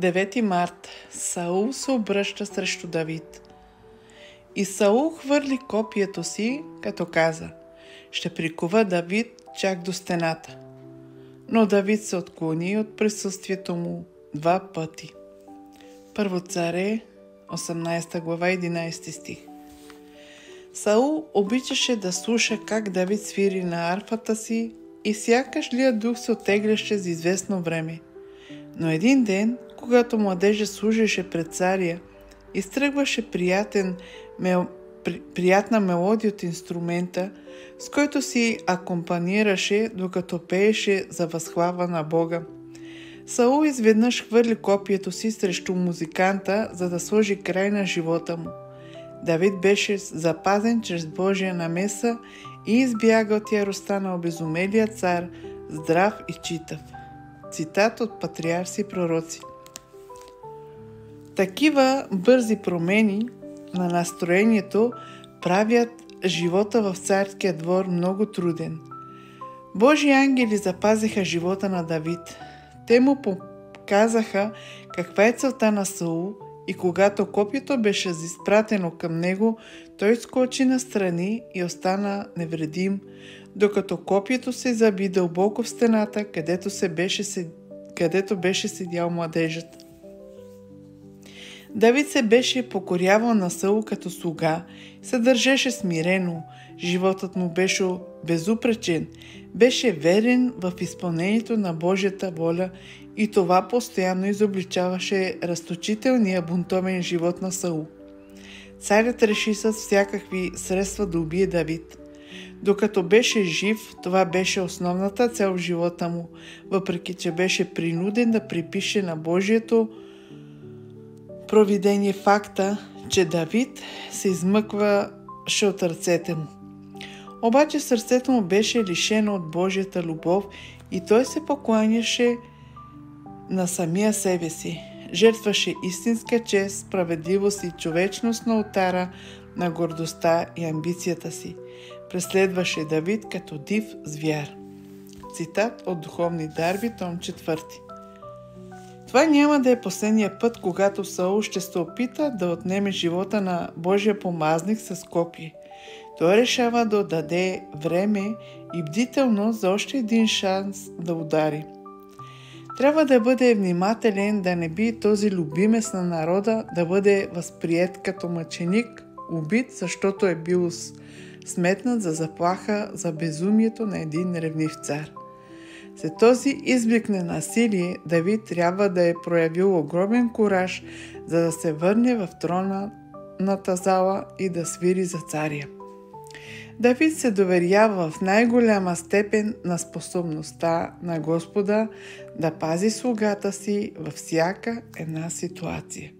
9 март. Саул се обръща срещу Давид. И Саул хвърли копието си, като каза: ще прикува Давид чак до стената. Но Давид се отклони от присъствието му 2 пъти. Първо царе, 18 глава, 11 стих. Саул обичаше да слуша как Давид свири на арфата си и сякаш злият дух се оттегляше за известно време. Но един ден, когато младежът служеше пред царя, изтръгваше приятна мелодия от инструмента, с който си акомпанираше, докато пееше за възхвала на Бога. Саул изведнъж хвърли копието си срещу музиканта, за да сложи край на живота му. Давид беше запазен чрез Божия намеса и избяга от яростта на обезумелия цар, здрав и читав. Цитат от Патриарси и пророци. Такива бързи промени на настроението правят живота в царския двор много труден. Божи ангели запазиха живота на Давид. Те му показаха каква е целта на Саул и когато копието беше изпратено към него, той скочи настрани и остана невредим, докато копието се заби дълбоко в стената, където беше седял младежът. Давид се беше покорявал на Саул като слуга, се държеше смирено, животът му беше безупречен, беше верен в изпълнението на Божията воля и това постоянно изобличаваше разточителния бунтовен живот на Саул. Царят реши с всякакви средства да убие Давид. Докато беше жив, това беше основната цел в живота му, въпреки че беше принуден да припише на Божието провидение факта, че Давид се измъкваше от ръцете му. Обаче сърцето му беше лишено от Божията любов и той се покланяше на самия себе си. Жертваше истинска чест, справедливост и човечност на олтара на гордостта и амбицията си. Преследваше Давид като див звяр. Цитат от Духовни дарби, том 4. Това няма да е последния път, когато Саул ще се опита да отнеме живота на Божия помазник с копие. Той решава да даде време и бдителност за още един шанс да удари. Трябва да бъде внимателен да не би този любимец на народа да бъде възприет като мъченик, убит, защото е бил сметнат за заплаха за безумието на един ревнив цар. След този изблик на насилие, Давид трябва да е проявил огромен кураж, за да се върне в тронната зала и да свири за царя. Давид се доверява в най-голяма степен на способността на Господа да пази слугата си във всяка една ситуация.